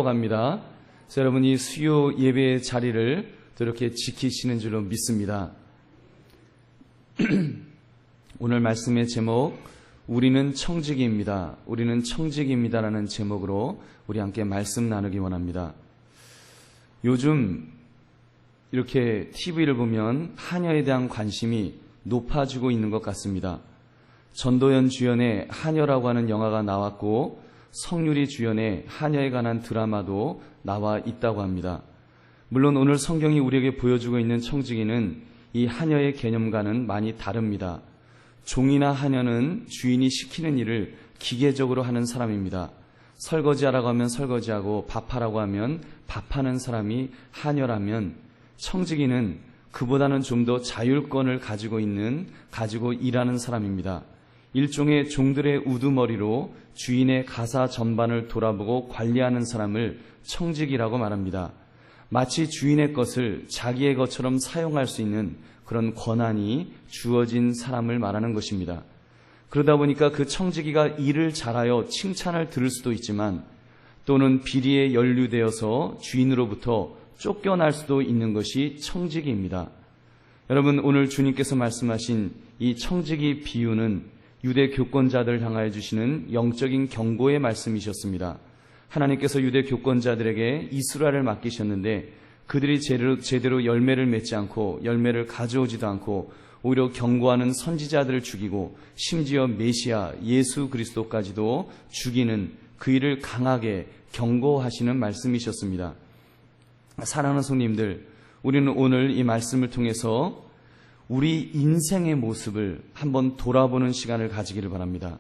갑니다. 그래서 여러분이 수요 예배의 자리를 또 이렇게 지키시는 줄로 믿습니다. 오늘 말씀의 제목, 우리는 청지기입니다. 우리는 청지기입니다라는 제목으로 우리 함께 말씀 나누기 원합니다. 요즘 이렇게 TV를 보면 하녀에 대한 관심이 높아지고 있는 것 같습니다. 전도연 주연의 하녀라고 하는 영화가 나왔고 성유리 주연의 하녀에 관한 드라마도 나와 있다고 합니다. 물론 오늘 성경이 우리에게 보여주고 있는 청지기는 이 하녀의 개념과는 많이 다릅니다. 종이나 하녀는 주인이 시키는 일을 기계적으로 하는 사람입니다. 설거지하라고 하면 설거지하고 밥하라고 하면 밥하는 사람이 하녀라면, 청지기는 그보다는 좀 더 자율권을 가지고 일하는 사람입니다. 일종의 종들의 우두머리로 주인의 가사 전반을 돌아보고 관리하는 사람을 청지기라고 말합니다. 마치 주인의 것을 자기의 것처럼 사용할 수 있는 그런 권한이 주어진 사람을 말하는 것입니다. 그러다 보니까 그 청지기가 일을 잘하여 칭찬을 들을 수도 있지만, 또는 비리에 연루되어서 주인으로부터 쫓겨날 수도 있는 것이 청지기입니다. 여러분, 오늘 주님께서 말씀하신 이 청지기 비유는 유대 교권자들 향하여 주시는 영적인 경고의 말씀이셨습니다. 하나님께서 유대 교권자들에게 이스라엘을 맡기셨는데 그들이 제대로 열매를 맺지 않고 열매를 가져오지도 않고 오히려 경고하는 선지자들을 죽이고 심지어 메시아 예수 그리스도까지도 죽이는 그 일을 강하게 경고하시는 말씀이셨습니다. 사랑하는 성도님들, 우리는 오늘 이 말씀을 통해서 우리 인생의 모습을 한번 돌아보는 시간을 가지기를 바랍니다.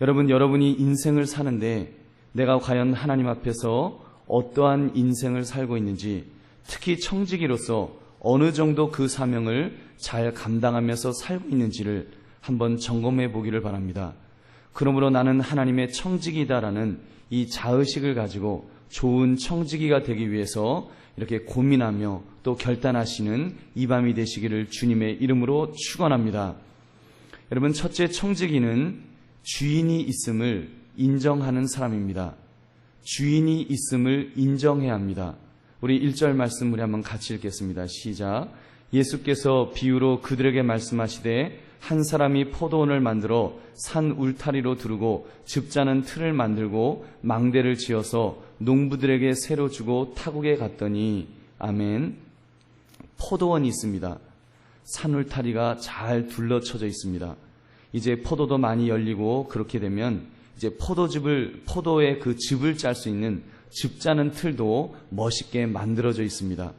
여러분이 인생을 사는데 내가 과연 하나님 앞에서 어떠한 인생을 살고 있는지, 특히 청지기로서 어느 정도 그 사명을 잘 감당하면서 살고 있는지를 한번 점검해 보기를 바랍니다. 그러므로 나는 하나님의 청지기다라는 이 자의식을 가지고 좋은 청지기가 되기 위해서 이렇게 고민하며 또 결단하시는 이 밤이 되시기를 주님의 이름으로 축원합니다. 여러분, 첫째, 청지기는 주인이 있음을 인정하는 사람입니다. 주인이 있음을 인정해야 합니다. 우리 1절 말씀 우리 한번 같이 읽겠습니다. 시작. 예수께서 비유로 그들에게 말씀하시되 한 사람이 포도원을 만들어 산 울타리로 두르고 즙자는 틀을 만들고 망대를 지어서 농부들에게 새로 주고 타국에 갔더니, 아멘. 포도원이 있습니다. 산 울타리가 잘 둘러쳐져 있습니다. 이제 포도도 많이 열리고 그렇게 되면 이제 포도의 그 즙을 짤 수 있는 즙자는 틀도 멋있게 만들어져 있습니다.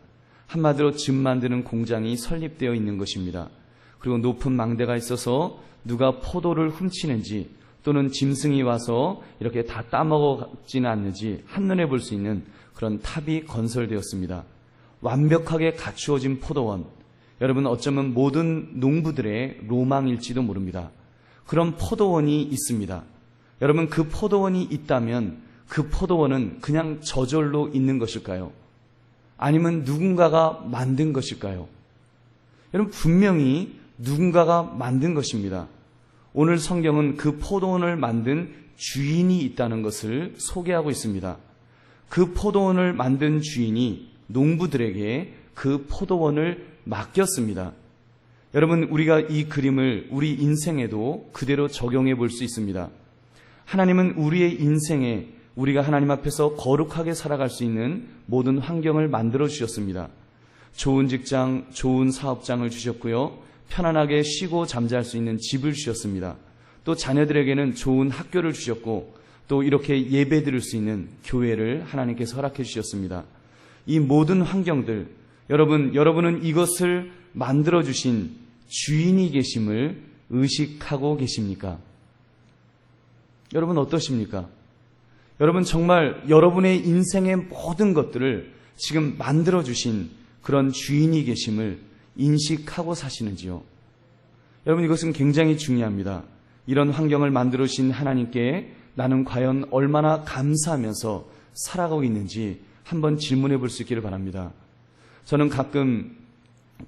한마디로 즙 만드는 공장이 설립되어 있는 것입니다. 그리고 높은 망대가 있어서 누가 포도를 훔치는지 또는 짐승이 와서 이렇게 다 따먹지는 않는지 한눈에 볼 수 있는 그런 탑이 건설되었습니다. 완벽하게 갖추어진 포도원, 여러분 어쩌면 모든 농부들의 로망일지도 모릅니다. 그런 포도원이 있습니다. 여러분, 그 포도원이 있다면 그 포도원은 그냥 저절로 있는 것일까요? 아니면 누군가가 만든 것일까요? 여러분, 분명히 누군가가 만든 것입니다. 오늘 성경은 그 포도원을 만든 주인이 있다는 것을 소개하고 있습니다. 그 포도원을 만든 주인이 농부들에게 그 포도원을 맡겼습니다. 여러분, 우리가 이 그림을 우리 인생에도 그대로 적용해 볼 수 있습니다. 하나님은 우리의 인생에 우리가 하나님 앞에서 거룩하게 살아갈 수 있는 모든 환경을 만들어 주셨습니다. 좋은 직장, 좋은 사업장을 주셨고요. 편안하게 쉬고 잠잘 수 있는 집을 주셨습니다. 또 자녀들에게는 좋은 학교를 주셨고, 또 이렇게 예배 드릴 수 있는 교회를 하나님께서 허락해 주셨습니다. 이 모든 환경들, 여러분은 이것을 만들어 주신 주인이 계심을 의식하고 계십니까? 여러분 어떠십니까? 여러분 정말 여러분의 인생의 모든 것들을 지금 만들어 주신 그런 주인이 계심을 인식하고 사시는지요? 여러분, 이것은 굉장히 중요합니다. 이런 환경을 만들어 주신 하나님께 나는 과연 얼마나 감사하면서 살아가고 있는지 한번 질문해 볼 수 있기를 바랍니다. 저는 가끔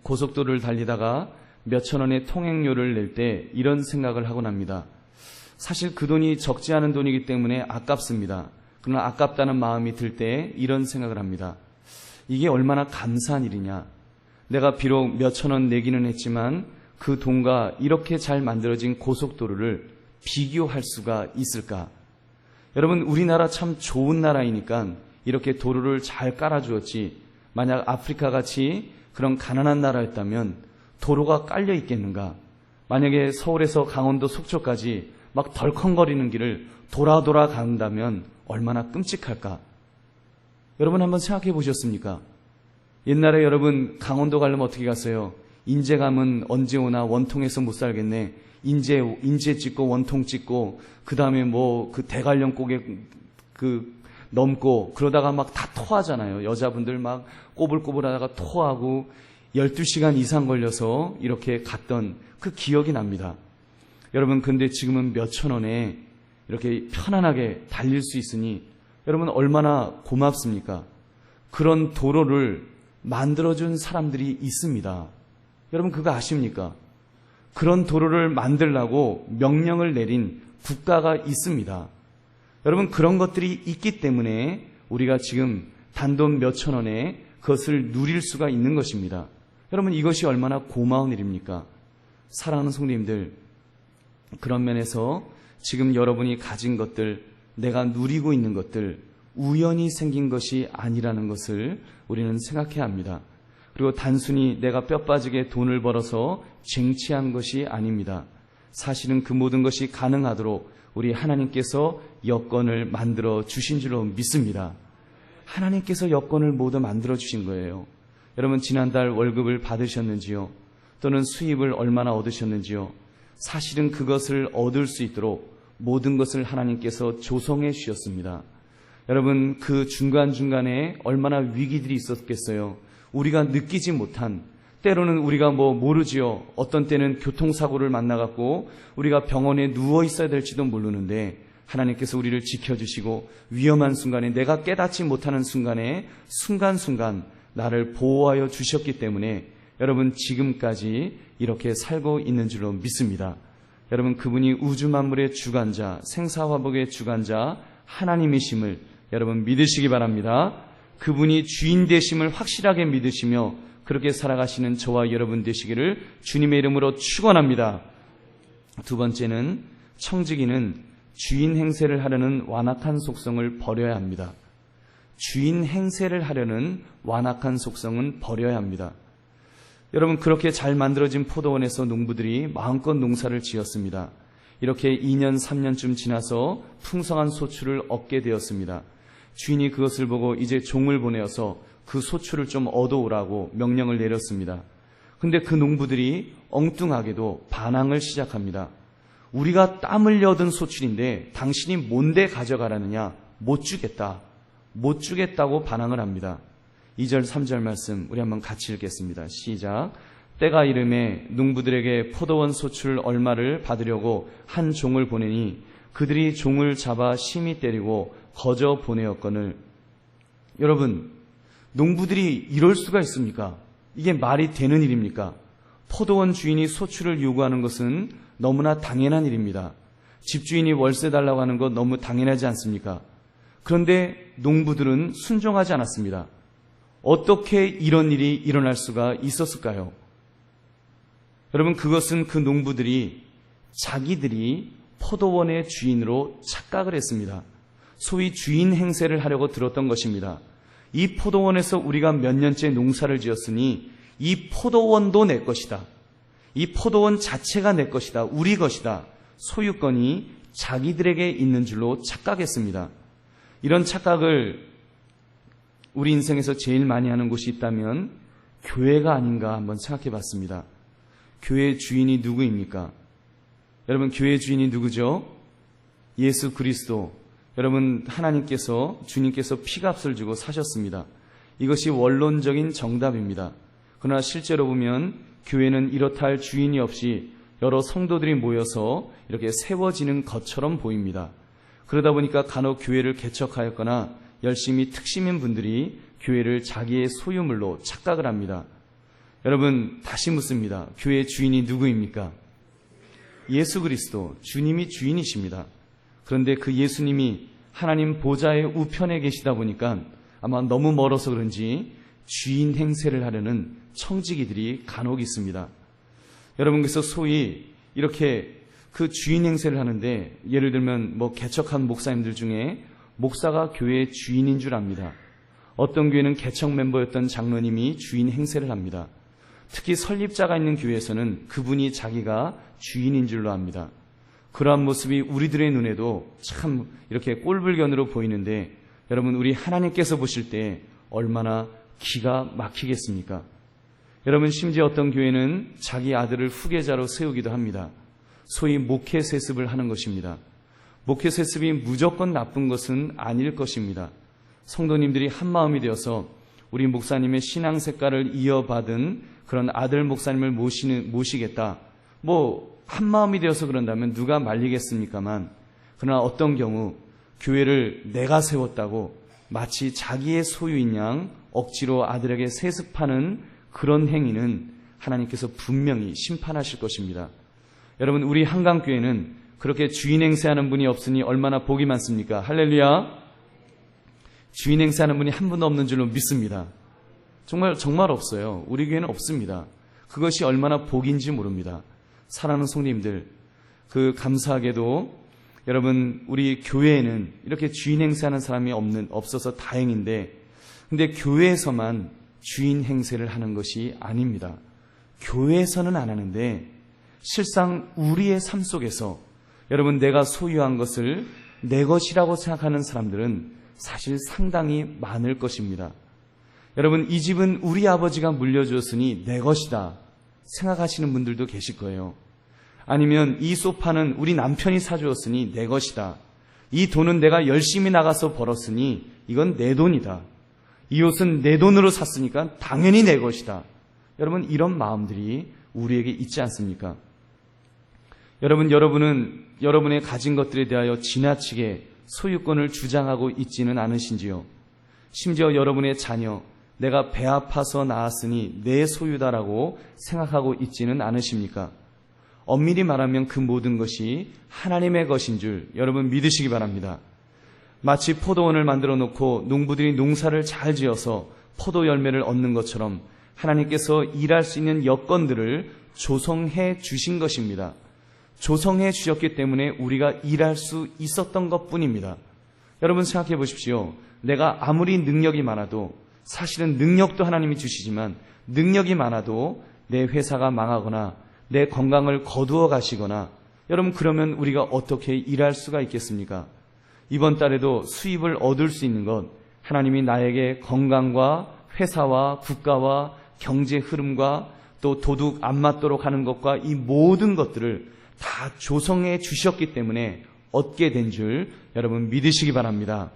고속도로를 달리다가 몇천 원의 통행료를 낼 때 이런 생각을 하곤 합니다. 사실 그 돈이 적지 않은 돈이기 때문에 아깝습니다. 그러나 아깝다는 마음이 들 때 이런 생각을 합니다. 이게 얼마나 감사한 일이냐. 내가 비록 몇천 원 내기는 했지만 그 돈과 이렇게 잘 만들어진 고속도로를 비교할 수가 있을까? 여러분, 우리나라 참 좋은 나라이니까 이렇게 도로를 잘 깔아주었지, 만약 아프리카 같이 그런 가난한 나라였다면 도로가 깔려 있겠는가? 만약에 서울에서 강원도 속초까지 막 덜컹거리는 길을 돌아 간다면 얼마나 끔찍할까? 여러분 한번 생각해 보셨습니까? 옛날에 여러분 강원도 가려면 어떻게 갔어요? 인제 가면 언제 오나, 원통에서 못 살겠네. 인제 찍고 원통 찍고 그 다음에 뭐 그 대관령 꼭에 넘고 그러다가 막 다 토하잖아요. 여자분들 막 꼬불꼬불하다가 토하고 12시간 이상 걸려서 이렇게 갔던 그 기억이 납니다. 여러분, 근데 지금은 몇천 원에 이렇게 편안하게 달릴 수 있으니 여러분 얼마나 고맙습니까? 그런 도로를 만들어준 사람들이 있습니다. 여러분 그거 아십니까? 그런 도로를 만들라고 명령을 내린 국가가 있습니다. 여러분 그런 것들이 있기 때문에 우리가 지금 단돈 몇천 원에 그것을 누릴 수가 있는 것입니다. 여러분 이것이 얼마나 고마운 일입니까? 사랑하는 성도님들, 그런 면에서 지금 여러분이 가진 것들, 내가 누리고 있는 것들 우연히 생긴 것이 아니라는 것을 우리는 생각해야 합니다. 그리고 단순히 내가 뼈 빠지게 돈을 벌어서 쟁취한 것이 아닙니다. 사실은 그 모든 것이 가능하도록 우리 하나님께서 여건을 만들어 주신 줄로 믿습니다. 하나님께서 여건을 모두 만들어 주신 거예요. 여러분 지난달 월급을 받으셨는지요? 또는 수입을 얼마나 얻으셨는지요? 사실은 그것을 얻을 수 있도록 모든 것을 하나님께서 조성해 주셨습니다. 여러분 그 중간중간에 얼마나 위기들이 있었겠어요. 우리가 느끼지 못한, 때로는 우리가 모르지요. 어떤 때는 교통사고를 만나갖고 우리가 병원에 누워 있어야 될지도 모르는데 하나님께서 우리를 지켜주시고 위험한 순간에, 내가 깨닫지 못하는 순간에 순간순간 나를 보호하여 주셨기 때문에 여러분 지금까지 이렇게 살고 있는 줄로 믿습니다. 여러분 그분이 우주 만물의 주관자, 생사화복의 주관자 하나님이심을 여러분 믿으시기 바랍니다. 그분이 주인 되심을 확실하게 믿으시며 그렇게 살아가시는 저와 여러분 되시기를 주님의 이름으로 축원합니다. 두 번째는 청지기는 주인 행세를 하려는 완악한 속성을 버려야 합니다. 주인 행세를 하려는 완악한 속성은 버려야 합니다. 여러분 그렇게 잘 만들어진 포도원에서 농부들이 마음껏 농사를 지었습니다. 이렇게 2년 3년쯤 지나서 풍성한 소출을 얻게 되었습니다. 주인이 그것을 보고 이제 종을 보내어서 그 소출을 좀 얻어오라고 명령을 내렸습니다. 근데 그 농부들이 엉뚱하게도 반항을 시작합니다. 우리가 땀 흘려 얻은 소출인데 당신이 뭔데 가져가라느냐? 못 주겠다. 못 주겠다고 반항을 합니다. 2절 3절 말씀 우리 한번 같이 읽겠습니다. 시작. 때가 이름에 농부들에게 포도원 소출 얼마를 받으려고 한 종을 보내니 그들이 종을 잡아 심히 때리고 거저 보내었거늘. 여러분 농부들이 이럴 수가 있습니까? 이게 말이 되는 일입니까? 포도원 주인이 소출을 요구하는 것은 너무나 당연한 일입니다. 집주인이 월세 달라고 하는 것 너무 당연하지 않습니까? 그런데 농부들은 순종하지 않았습니다. 어떻게 이런 일이 일어날 수가 있었을까요? 여러분 그것은 그 농부들이 자기들이 포도원의 주인으로 착각을 했습니다. 소위 주인 행세를 하려고 들었던 것입니다. 이 포도원에서 우리가 몇 년째 농사를 지었으니 이 포도원도 내 것이다. 이 포도원 자체가 내 것이다. 우리 것이다. 소유권이 자기들에게 있는 줄로 착각했습니다. 이런 착각을 우리 인생에서 제일 많이 하는 곳이 있다면 교회가 아닌가 한번 생각해 봤습니다. 교회의 주인이 누구입니까? 여러분 교회의 주인이 누구죠? 예수 그리스도. 여러분 하나님께서, 주님께서 피값을 주고 사셨습니다. 이것이 원론적인 정답입니다. 그러나 실제로 보면 교회는 이렇다 할 주인이 없이 여러 성도들이 모여서 이렇게 세워지는 것처럼 보입니다. 그러다 보니까 간혹 교회를 개척하였거나 열심히 특심인 분들이 교회를 자기의 소유물로 착각을 합니다. 여러분 다시 묻습니다. 교회의 주인이 누구입니까? 예수 그리스도, 주님이 주인이십니다. 그런데 그 예수님이 하나님 보좌의 우편에 계시다 보니까 아마 너무 멀어서 그런지 주인 행세를 하려는 청지기들이 간혹 있습니다. 여러분, 그래서 소위 이렇게 그 주인 행세를 하는데, 예를 들면 개척한 목사님들 중에 목사가 교회의 주인인 줄 압니다. 어떤 교회는 개척 멤버였던 장로님이 주인 행세를 합니다. 특히 설립자가 있는 교회에서는 그분이 자기가 주인인 줄로 압니다. 그러한 모습이 우리들의 눈에도 참 이렇게 꼴불견으로 보이는데, 여러분, 우리 하나님께서 보실 때 얼마나 기가 막히겠습니까? 여러분, 심지어 어떤 교회는 자기 아들을 후계자로 세우기도 합니다. 소위 목회 세습을 하는 것입니다. 목회 세습이 무조건 나쁜 것은 아닐 것입니다. 성도님들이 한마음이 되어서 우리 목사님의 신앙 색깔을 이어받은 그런 아들 목사님을 모시겠다, 한마음이 되어서 그런다면 누가 말리겠습니까만, 그러나 어떤 경우 교회를 내가 세웠다고 마치 자기의 소유인 양 억지로 아들에게 세습하는 그런 행위는 하나님께서 분명히 심판하실 것입니다. 여러분, 우리 한강교회는 그렇게 주인 행세하는 분이 없으니 얼마나 복이 많습니까? 할렐루야. 주인 행세하는 분이 한 분도 없는 줄로 믿습니다. 정말 없어요. 우리 교회는 없습니다. 그것이 얼마나 복인지 모릅니다. 사랑하는 성도님들, 감사하게도 여러분, 우리 교회에는 이렇게 주인 행세하는 사람이 없어서 다행인데, 근데 교회에서만 주인 행세를 하는 것이 아닙니다. 교회에서는 안 하는데 실상 우리의 삶 속에서 여러분, 내가 소유한 것을 내 것이라고 생각하는 사람들은 사실 상당히 많을 것입니다. 여러분, 이 집은 우리 아버지가 물려주었으니 내 것이다 생각하시는 분들도 계실 거예요. 아니면 이 소파는 우리 남편이 사주었으니 내 것이다. 이 돈은 내가 열심히 나가서 벌었으니 이건 내 돈이다. 이 옷은 내 돈으로 샀으니까 당연히 내 것이다. 여러분, 이런 마음들이 우리에게 있지 않습니까? 여러분은 여러분의 가진 것들에 대하여 지나치게 소유권을 주장하고 있지는 않으신지요? 심지어 여러분의 자녀, 내가 배 아파서 낳았으니 내 소유다라고 생각하고 있지는 않으십니까? 엄밀히 말하면 그 모든 것이 하나님의 것인 줄 여러분 믿으시기 바랍니다. 마치 포도원을 만들어 놓고 농부들이 농사를 잘 지어서 포도 열매를 얻는 것처럼 하나님께서 일할 수 있는 여건들을 조성해 주신 것입니다. 조성해 주셨기 때문에 우리가 일할 수 있었던 것뿐입니다. 여러분, 생각해 보십시오. 내가 아무리 능력이 많아도, 사실은 능력도 하나님이 주시지만 능력이 많아도 내 회사가 망하거나 내 건강을 거두어 가시거나, 여러분, 그러면 우리가 어떻게 일할 수가 있겠습니까? 이번 달에도 수입을 얻을 수 있는 것, 하나님이 나에게 건강과 회사와 국가와 경제 흐름과 또 도둑 안 맞도록 하는 것과 이 모든 것들을 다 조성해 주셨기 때문에 얻게 된 줄 여러분 믿으시기 바랍니다.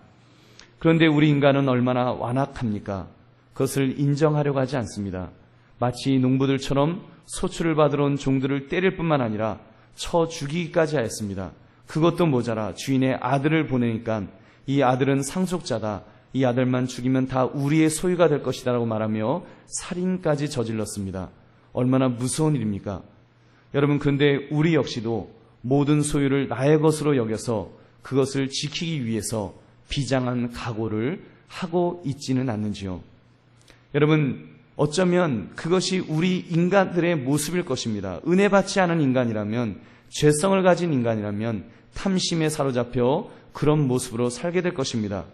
그런데 우리 인간은 얼마나 완악합니까? 그것을 인정하려고 하지 않습니다. 마치 농부들처럼 소출을 받으러 온 종들을 때릴 뿐만 아니라 쳐 죽이기까지 하였습니다. 그것도 모자라 주인의 아들을 보내니까 이 아들은 상속자다, 이 아들만 죽이면 다 우리의 소유가 될 것이다 라고 말하며 살인까지 저질렀습니다. 얼마나 무서운 일입니까? 여러분, 그런데 우리 역시도 모든 소유를 나의 것으로 여겨서 그것을 지키기 위해서 비장한 각오를 하고 있지는 않는지요? 여러분, 어쩌면 그것이 우리 인간들의 모습일 것입니다. 은혜 받지 않은 인간이라면, 죄성을 가진 인간이라면 탐심에 사로잡혀 그런 모습으로 살게 될 것입니다.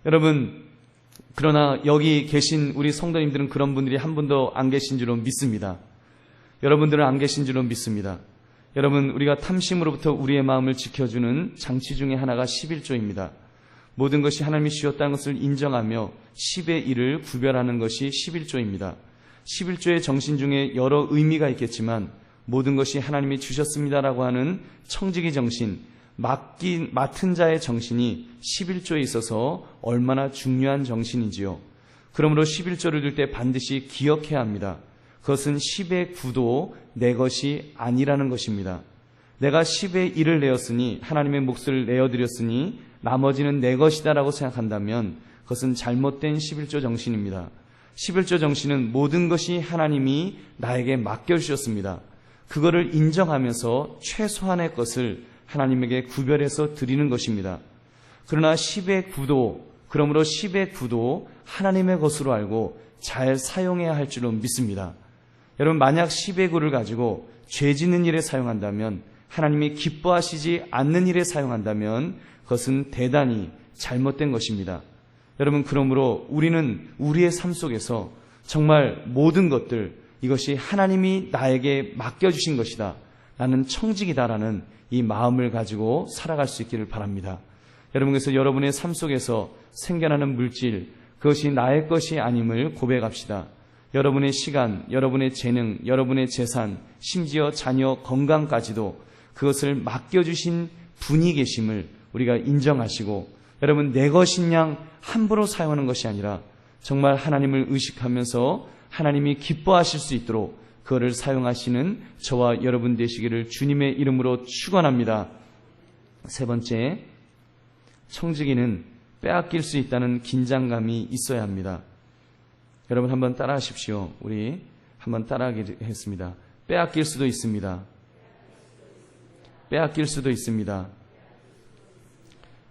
여러분, 그러나 여기 계신 우리 성도님들은 그런 분들이 한 분도 안 계신 줄로 믿습니다. 여러분들은 안 계신 줄로 믿습니다. 여러분, 우리가 탐심으로부터 우리의 마음을 지켜주는 장치 중에 하나가 11조입니다. 모든 것이 하나님이 주셨다는 것을 인정하며 10의 1을 구별하는 것이 11조입니다. 11조의 정신 중에 여러 의미가 있겠지만 모든 것이 하나님이 주셨습니다라고 하는 청지기 정신, 맡은 자의 정신이 11조에 있어서 얼마나 중요한 정신인지요. 그러므로 11조를 들 때 반드시 기억해야 합니다. 그것은 10의 9도 내 것이 아니라는 것입니다. 내가 10의 1을 내었으니, 하나님의 몫을 내어드렸으니 나머지는 내 것이다라고 생각한다면 그것은 잘못된 11조 정신입니다. 11조 정신은 모든 것이 하나님이 나에게 맡겨주셨습니다. 그거를 인정하면서 최소한의 것을 하나님에게 구별해서 드리는 것입니다. 그러나 10의 9도, 그러므로 10의 9도 하나님의 것으로 알고 잘 사용해야 할 줄로 믿습니다. 여러분, 만약 10의 9를 가지고 죄 짓는 일에 사용한다면, 하나님이 기뻐하시지 않는 일에 사용한다면 그것은 대단히 잘못된 것입니다. 여러분, 그러므로 우리는 우리의 삶 속에서 정말 모든 것들, 이것이 하나님이 나에게 맡겨주신 것이다, 나는 청직이다라는 이 마음을 가지고 살아갈 수 있기를 바랍니다. 여러분, 그래서 여러분의 삶 속에서 생겨나는 물질, 그것이 나의 것이 아님을 고백합시다. 여러분의 시간, 여러분의 재능, 여러분의 재산, 심지어 자녀 건강까지도 그것을 맡겨주신 분이 계심을 우리가 인정하시고, 여러분, 내 것인 양 함부로 사용하는 것이 아니라 정말 하나님을 의식하면서 하나님이 기뻐하실 수 있도록 그거를 사용하시는 저와 여러분 되시기를 주님의 이름으로 축원합니다. 세 번째, 청지기는 빼앗길 수 있다는 긴장감이 있어야 합니다. 여러분, 한번 따라 하십시오. 우리 한번 따라하겠습니다. 빼앗길 수도 있습니다. 빼앗길 수도 있습니다.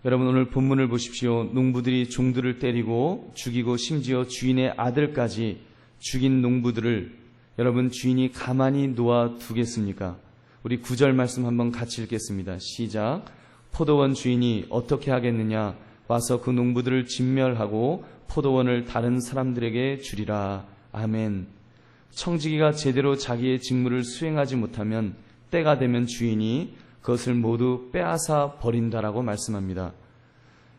여러분, 오늘 본문을 보십시오. 농부들이 종들을 때리고 죽이고 심지어 주인의 아들까지 죽인 농부들을 여러분, 주인이 가만히 놓아두겠습니까? 우리 9절 말씀 한번 같이 읽겠습니다. 시작. 포도원 주인이 어떻게 하겠느냐? 와서 그 농부들을 진멸하고 포도원을 다른 사람들에게 주리라. 아멘. 청지기가 제대로 자기의 직무를 수행하지 못하면 때가 되면 주인이 그것을 모두 빼앗아 버린다라고 말씀합니다.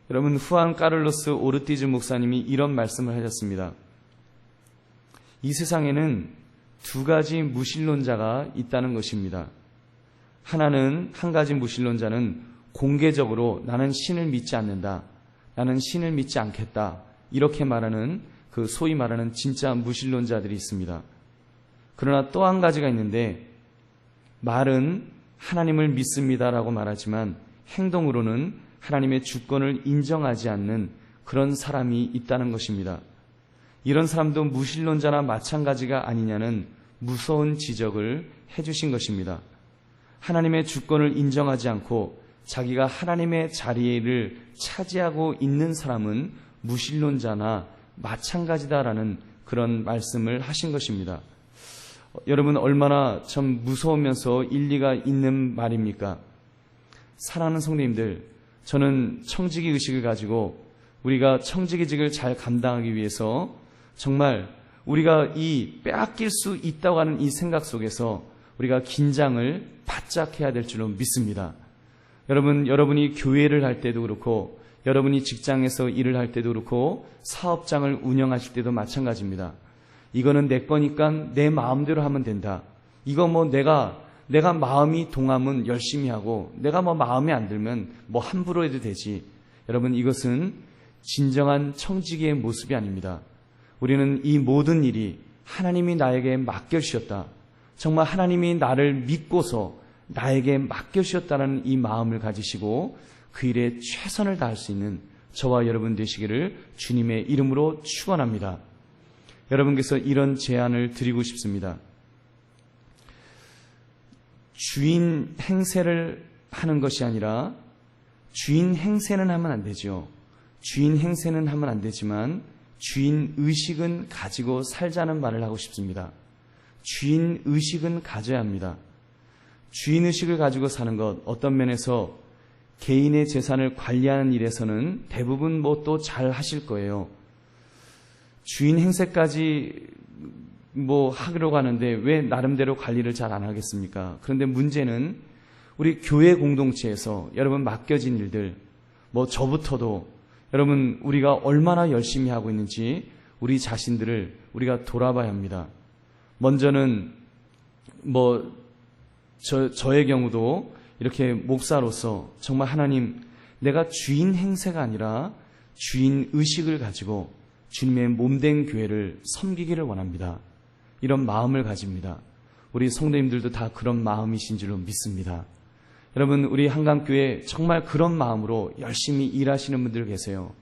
여러분, 후안 까를로스 오르티즈 목사님이 이런 말씀을 하셨습니다. 이 세상에는 두 가지 무신론자가 있다는 것입니다. 한 가지 무신론자는 공개적으로 나는 신을 믿지 않는다, 나는 신을 믿지 않겠다, 이렇게 말하는 그 소위 말하는 진짜 무신론자들이 있습니다. 그러나 또 한 가지가 있는데, 말은 하나님을 믿습니다라고 말하지만 행동으로는 하나님의 주권을 인정하지 않는 그런 사람이 있다는 것입니다. 이런 사람도 무신론자나 마찬가지가 아니냐는 무서운 지적을 해주신 것입니다. 하나님의 주권을 인정하지 않고 자기가 하나님의 자리를 차지하고 있는 사람은 무신론자나 마찬가지다라는 그런 말씀을 하신 것입니다. 여러분, 얼마나 참 무서우면서 일리가 있는 말입니까? 사랑하는 성도님들, 저는 청지기 의식을 가지고 우리가 청지기직을 잘 감당하기 위해서 정말 우리가 이 빼앗길 수 있다고 하는 이 생각 속에서 우리가 긴장을 바짝 해야 될 줄로 믿습니다. 여러분이 교회를 할 때도 그렇고, 여러분이 직장에서 일을 할 때도 그렇고, 사업장을 운영하실 때도 마찬가지입니다. 이거는 내 거니까 내 마음대로 하면 된다. 이거 내가 마음이 동하면 열심히 하고, 내가 마음에 안 들면 함부로 해도 되지. 여러분, 이것은 진정한 청지기의 모습이 아닙니다. 우리는 이 모든 일이 하나님이 나에게 맡겨주셨다, 정말 하나님이 나를 믿고서 나에게 맡겨주셨다는 이 마음을 가지시고 그 일에 최선을 다할 수 있는 저와 여러분 되시기를 주님의 이름으로 축원합니다. 여러분께서 이런 제안을 드리고 싶습니다. 주인 행세를 하는 것이 아니라, 주인 행세는 하면 안 되죠. 주인 행세는 하면 안 되지만 주인 의식은 가지고 살자는 말을 하고 싶습니다. 주인 의식은 가져야 합니다. 주인 의식을 가지고 사는 것, 어떤 면에서 개인의 재산을 관리하는 일에서는 대부분 또 잘 하실 거예요. 주인 행세까지 하려고 하는데 왜 나름대로 관리를 잘 안 하겠습니까? 그런데 문제는 우리 교회 공동체에서 여러분 맡겨진 일들, 저부터도 여러분 우리가 얼마나 열심히 하고 있는지 우리 자신들을 우리가 돌아봐야 합니다. 먼저는 저의 경우도 이렇게 목사로서 정말 하나님, 내가 주인 행세가 아니라 주인 의식을 가지고 주님의 몸된 교회를 섬기기를 원합니다. 이런 마음을 가집니다. 우리 성도님들도 다 그런 마음이신 줄로 믿습니다. 여러분, 우리 한강교회 정말 그런 마음으로 열심히 일하시는 분들 계세요.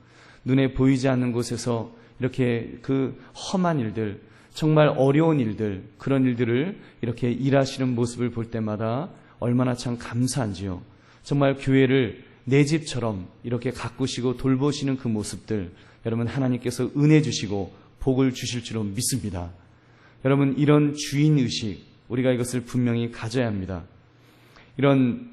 눈에 보이지 않는 곳에서 이렇게 그 험한 일들, 정말 어려운 일들, 그런 일들을 이렇게 일하시는 모습을 볼 때마다 얼마나 참 감사한지요. 정말 교회를 내 집처럼 이렇게 가꾸시고 돌보시는 그 모습들, 여러분 하나님께서 은혜 주시고 복을 주실 줄로 믿습니다. 여러분, 이런 주인의식, 우리가 이것을 분명히 가져야 합니다. 이런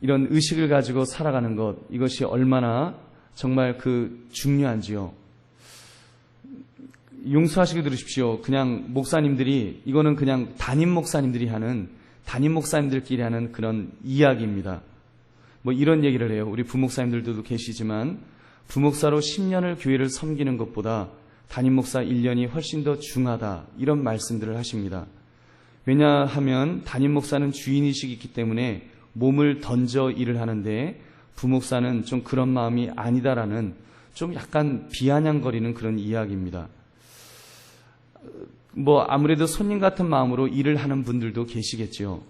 이런 의식을 가지고 살아가는 것, 이것이 얼마나 정말 중요한지요. 용서하시게 들으십시오. 그냥 목사님들이, 이거는 그냥 담임 목사님들끼리 하는 그런 이야기입니다. 뭐 이런 얘기를 해요. 우리 부목사님들도 계시지만 부목사로 10년을 교회를 섬기는 것보다 담임 목사 1년이 훨씬 더 중하다, 이런 말씀들을 하십니다. 왜냐하면 담임 목사는 주인의식이 있기 때문에 몸을 던져 일을 하는데 부목사는 좀 그런 마음이 아니다라는 좀 약간 비아냥거리는 그런 이야기입니다. 뭐 아무래도 손님 같은 마음으로 일을 하는 분들도 계시겠죠.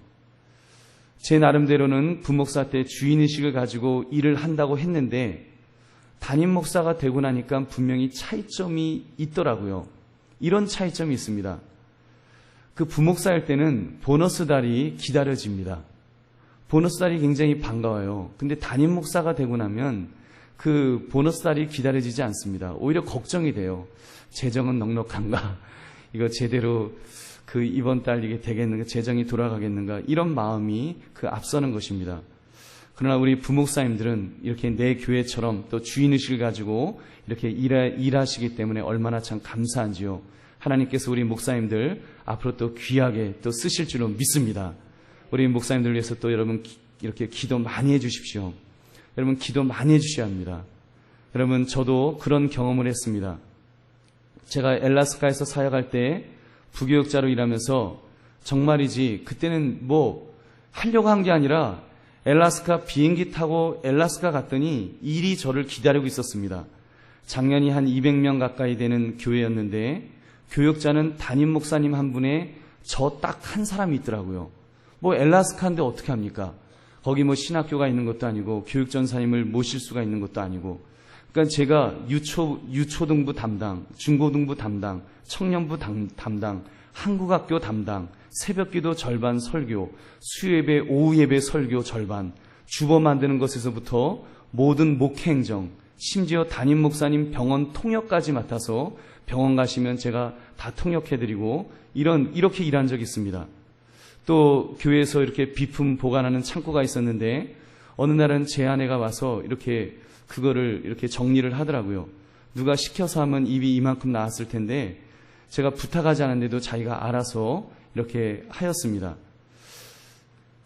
제 나름대로는 부목사 때 주인의식을 가지고 일을 한다고 했는데 담임 목사가 되고 나니까 분명히 차이점이 있더라고요. 이런 차이점이 있습니다. 그 부목사일 때는 보너스 달이 기다려집니다. 보너스 달이 굉장히 반가워요. 근데 담임 목사가 되고 나면 그 보너스 달이 기다려지지 않습니다. 오히려 걱정이 돼요. 재정은 넉넉한가? 이거 제대로 이번 달 이게 되겠는가? 재정이 돌아가겠는가? 이런 마음이 앞서는 것입니다. 그러나 우리 부목사님들은 이렇게 내 교회처럼 또 주인의식을 가지고 이렇게 일하시기 때문에 얼마나 참 감사한지요. 하나님께서 우리 목사님들 앞으로 또 귀하게 또 쓰실 줄로 믿습니다. 우리 목사님들 위해서 또 여러분 이렇게 기도 많이 해주십시오. 여러분 기도 많이 해주셔야 합니다. 여러분, 저도 그런 경험을 했습니다. 제가 엘라스카에서 사역할 때 부교육자로 일하면서 정말이지, 그때는 뭐 하려고 한 게 아니라 엘라스카 비행기 타고 엘라스카 갔더니 일이 저를 기다리고 있었습니다. 작년이 한 200명 가까이 되는 교회였는데 교육자는 담임 목사님 한 분에 저 딱 한 사람이 있더라고요. 뭐 엘라스카인데 어떻게 합니까? 거기 뭐 신학교가 있는 것도 아니고 교육전사님을 모실 수가 있는 것도 아니고, 그러니까 제가 유초등부 담당, 중고등부 담당, 청년부 담당, 한국학교 담당, 새벽기도 절반 설교, 수요예배, 오후예배 설교 절반, 주보 만드는 것에서부터 모든 목회행정, 심지어 담임 목사님 병원 통역까지 맡아서 병원 가시면 제가 다 통역해드리고 이렇게 일한 적이 있습니다. 또 교회에서 이렇게 비품 보관하는 창고가 있었는데 어느 날은 제 아내가 와서 이렇게 그거를 이렇게 정리를 하더라고요. 누가 시켜서 하면 입이 이만큼 나왔을 텐데 제가 부탁하지 않았는데도 자기가 알아서 이렇게 하였습니다.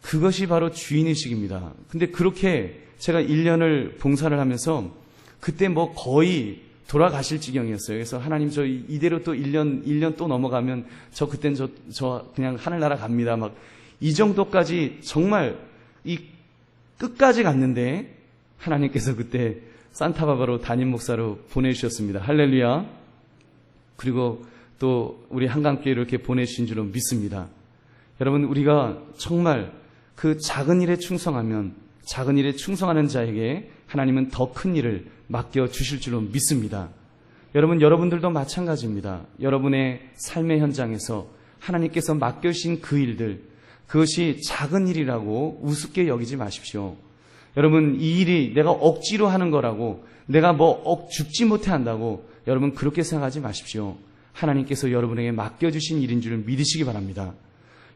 그것이 바로 주인의식입니다. 근데 그렇게 제가 1년을 봉사를 하면서 그때 뭐 거의 돌아가실 지경이었어요. 그래서 하나님, 저 이대로 또 1년 또 넘어가면 저 그땐 저 그냥 하늘나라 갑니다. 막 이 정도까지 정말 이 끝까지 갔는데 하나님께서 그때 산타바바로 담임 목사로 보내주셨습니다. 할렐루야. 그리고 또 우리 한강교회를 이렇게 보내주신 줄로 믿습니다. 여러분, 우리가 정말 그 작은 일에 충성하면, 작은 일에 충성하는 자에게 하나님은 더 큰 일을 맡겨주실 줄로 믿습니다. 여러분들도 마찬가지입니다. 여러분의 삶의 현장에서 하나님께서 맡겨주신 그 일들, 그것이 작은 일이라고 우습게 여기지 마십시오. 여러분, 이 일이 내가 억지로 하는 거라고, 내가 뭐 죽지 못해 한다고 여러분 그렇게 생각하지 마십시오. 하나님께서 여러분에게 맡겨주신 일인 줄 믿으시기 바랍니다.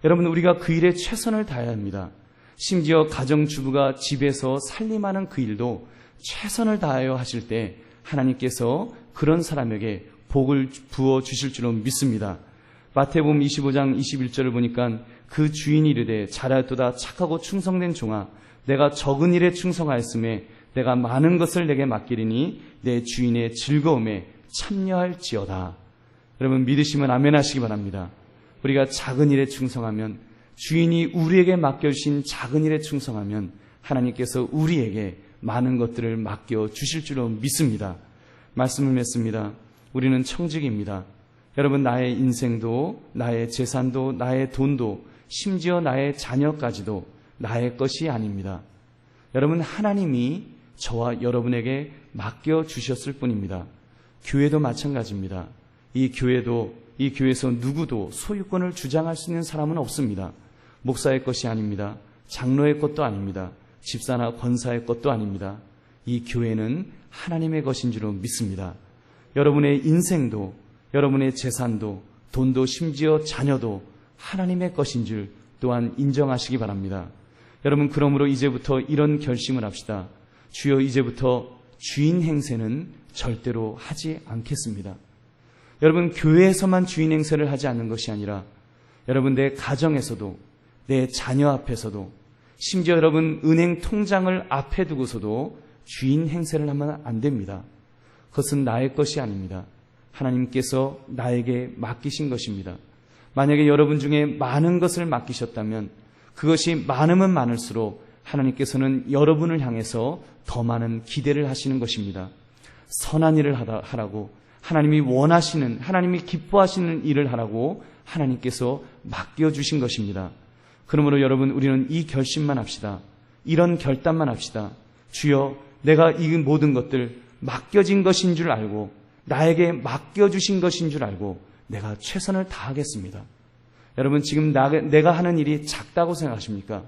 여러분, 우리가 그 일에 최선을 다해야 합니다. 심지어 가정주부가 집에서 살림하는 그 일도 최선을 다하여 하실 때 하나님께서 그런 사람에게 복을 부어주실 줄로 믿습니다. 마태복음 25장 21절을 보니까 그 주인이 이르되 잘하였도다 착하고 충성된 종아, 내가 적은 일에 충성하였음에 내가 많은 것을 내게 맡기리니 내 주인의 즐거움에 참여할지어다. 여러분, 믿으시면 아멘 하시기 바랍니다. 우리가 작은 일에 충성하면, 주인이 우리에게 맡겨주신 작은 일에 충성하면 하나님께서 우리에게 많은 것들을 맡겨주실 줄로 믿습니다. 말씀을 맺습니다. 우리는 청직입니다. 여러분, 나의 인생도, 나의 재산도, 나의 돈도, 심지어 나의 자녀까지도 나의 것이 아닙니다. 여러분, 하나님이 저와 여러분에게 맡겨주셨을 뿐입니다. 교회도 마찬가지입니다. 이 교회도 이 교회에서 누구도 소유권을 주장할 수 있는 사람은 없습니다. 목사의 것이 아닙니다. 장로의 것도 아닙니다. 집사나 권사의 것도 아닙니다. 이 교회는 하나님의 것인 줄로 믿습니다. 여러분의 인생도, 여러분의 재산도, 돈도, 심지어 자녀도 하나님의 것인 줄 또한 인정하시기 바랍니다. 여러분, 그러므로 이제부터 이런 결심을 합시다. 주여, 이제부터 주인 행세는 절대로 하지 않겠습니다. 여러분, 교회에서만 주인 행세를 하지 않는 것이 아니라 여러분, 내 가정에서도, 내 자녀 앞에서도, 심지어 여러분 은행 통장을 앞에 두고서도 주인 행세를 하면 안 됩니다. 그것은 나의 것이 아닙니다. 하나님께서 나에게 맡기신 것입니다. 만약에 여러분 중에 많은 것을 맡기셨다면 그것이 많으면 많을수록 하나님께서는 여러분을 향해서 더 많은 기대를 하시는 것입니다. 선한 일을 하라고, 하나님이 원하시는, 하나님이 기뻐하시는 일을 하라고 하나님께서 맡겨주신 것입니다. 그러므로 여러분, 우리는 이 결심만 합시다. 이런 결단만 합시다. 주여, 내가 이 모든 것들 맡겨진 것인 줄 알고, 나에게 맡겨주신 것인 줄 알고 내가 최선을 다하겠습니다. 여러분, 지금 내가 하는 일이 작다고 생각하십니까?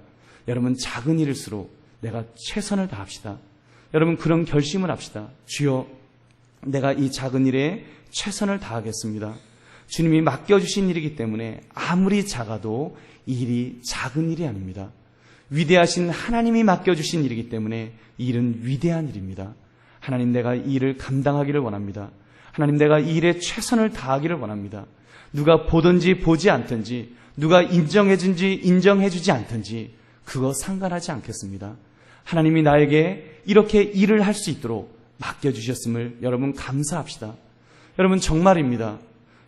여러분, 작은 일일수록 내가 최선을 다합시다. 여러분, 그런 결심을 합시다. 주여, 내가 이 작은 일에 최선을 다하겠습니다. 주님이 맡겨주신 일이기 때문에 아무리 작아도 이 일이 작은 일이 아닙니다. 위대하신 하나님이 맡겨주신 일이기 때문에 이 일은 위대한 일입니다. 하나님, 내가 이 일을 감당하기를 원합니다. 하나님, 내가 이 일에 최선을 다하기를 원합니다. 누가 보든지 보지 않든지, 누가 인정해준지 인정해주지 않든지 그거 상관하지 않겠습니다. 하나님이 나에게 이렇게 일을 할 수 있도록 맡겨주셨음을 여러분 감사합시다. 여러분, 정말입니다.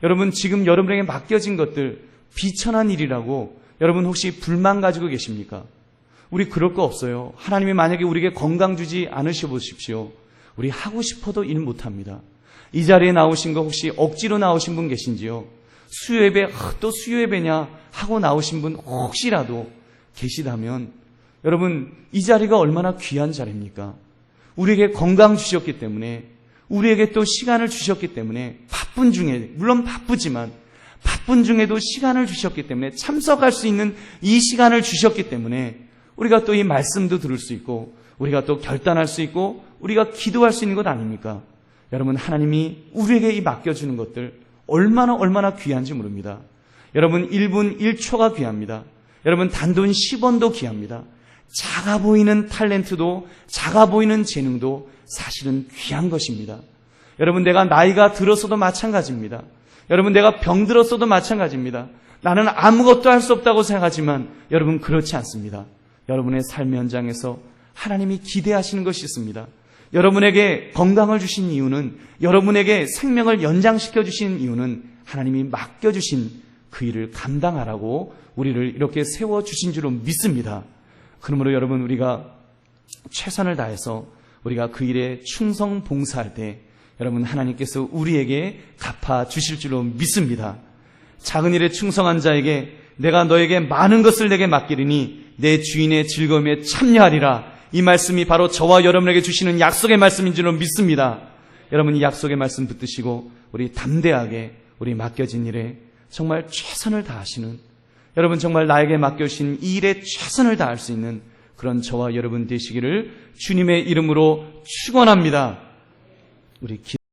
여러분, 지금 여러분에게 맡겨진 것들 비천한 일이라고 여러분 혹시 불만 가지고 계십니까? 우리 그럴 거 없어요. 하나님이 만약에 우리에게 건강 주지 않으셔 보십시오. 우리 하고 싶어도 일 못합니다. 이 자리에 나오신 거 혹시 억지로 나오신 분 계신지요? 수요예배, 또 수요예배냐 하고 나오신 분 혹시라도 계시다면 여러분, 이 자리가 얼마나 귀한 자리입니까? 우리에게 건강 주셨기 때문에, 우리에게 또 시간을 주셨기 때문에, 바쁜 중에, 물론 바쁘지만 바쁜 중에도 시간을 주셨기 때문에, 참석할 수 있는 이 시간을 주셨기 때문에 우리가 또 이 말씀도 들을 수 있고, 우리가 또 결단할 수 있고, 우리가 기도할 수 있는 것 아닙니까? 여러분, 하나님이 우리에게 이 맡겨주는 것들 얼마나 귀한지 모릅니다. 여러분, 1분 1초가 귀합니다. 여러분, 단돈 10원도 귀합니다. 작아 보이는 탤런트도, 작아 보이는 재능도 사실은 귀한 것입니다. 여러분, 내가 나이가 들어서도 마찬가지입니다. 여러분, 내가 병들었어도 마찬가지입니다. 나는 아무것도 할 수 없다고 생각하지만 여러분, 그렇지 않습니다. 여러분의 삶의 현장에서 하나님이 기대하시는 것이 있습니다. 여러분에게 건강을 주신 이유는, 여러분에게 생명을 연장시켜 주신 이유는 하나님이 맡겨주신 그 일을 감당하라고 우리를 이렇게 세워주신 줄로 믿습니다. 그러므로 여러분, 우리가 최선을 다해서 우리가 그 일에 충성 봉사할 때 여러분, 하나님께서 우리에게 갚아주실 줄로 믿습니다. 작은 일에 충성한 자에게 내가 너에게 많은 것을 내게 맡기리니 내 주인의 즐거움에 참여하리라. 이 말씀이 바로 저와 여러분에게 주시는 약속의 말씀인 줄로 믿습니다. 여러분, 이 약속의 말씀 붙드시고 우리 담대하게 우리 맡겨진 일에 정말 최선을 다하시는, 여러분 정말 나에게 맡겨주신 이 일에 최선을 다할 수 있는 그런 저와 여러분 되시기를 주님의 이름으로 축원합니다. 우리